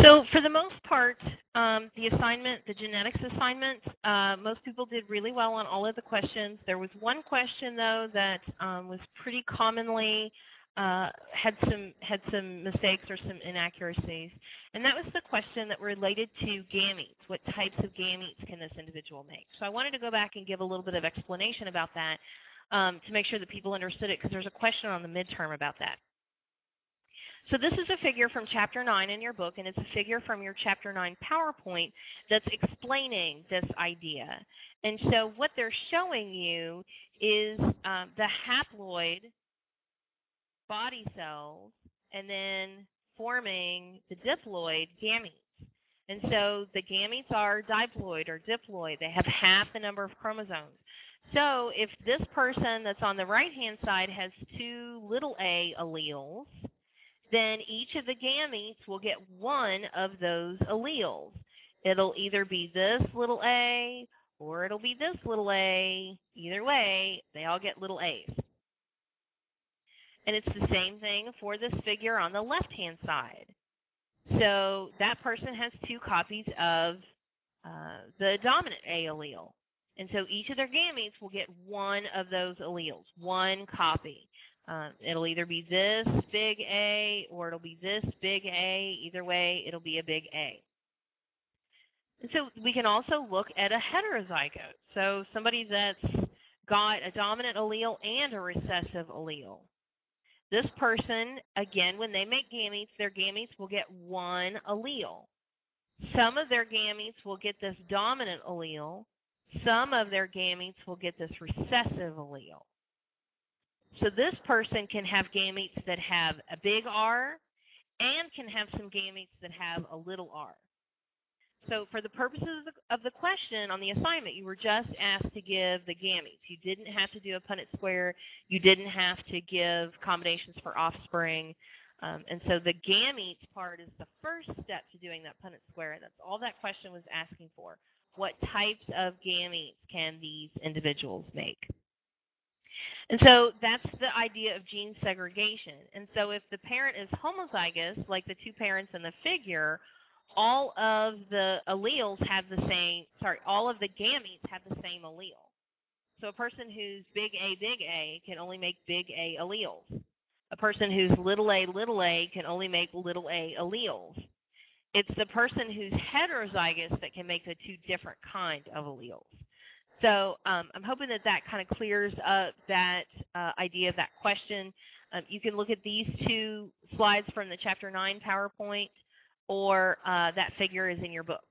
So for the most part, the genetics assignment, most people did really well on all of the questions. There was one question, though, that was pretty commonly had some mistakes or some inaccuracies, and that was the question that related to gametes. What types of gametes can this individual make? So I wanted to go back and give a little bit of explanation about that to make sure that people understood it, because there's a question on the midterm about that. So this is a figure from Chapter 9 in your book, and it's a figure from your Chapter 9 PowerPoint that's explaining this idea. And so what they're showing you is the haploid body cells and then forming the diploid gametes. And so the gametes are diploid or diploid. They have half the number of chromosomes. So if this person that's on the right-hand side has two little a alleles, then each of the gametes will get one of those alleles. It'll either be this little a or it'll be this little a. Either way, they all get little a's. And it's the same thing for this figure on the left-hand side. So that person has two copies of the dominant A allele. And so each of their gametes will get one of those alleles, one copy. It'll either be this big A or it'll be this big A. Either way, it'll be a big A. And so we can also look at a heterozygote. So somebody that's got a dominant allele and a recessive allele. This person, again, when they make gametes, their gametes will get one allele. Some of their gametes will get this dominant allele. Some of their gametes will get this recessive allele. So this person can have gametes that have a big R and can have some gametes that have a little r. So for the purposes of the question on the assignment, you were just asked to give the gametes. You didn't have to do a Punnett square. You didn't have to give combinations for offspring. And so the gametes part is the first step to doing that Punnett square. That's all that question was asking for. What types of gametes can these individuals make? And so that's the idea of gene segregation. And so if the parent is homozygous, like the two parents in the figure, all of the alleles have the same, all of the gametes have the same allele. So a person who's big A can only make big A alleles. A person who's little a can only make little a alleles. It's the person who's heterozygous that can make the two different kinds of alleles. So I'm hoping that that kind of clears up that idea of that question. You can look at these two slides from the Chapter 9 PowerPoint, or that figure is in your book.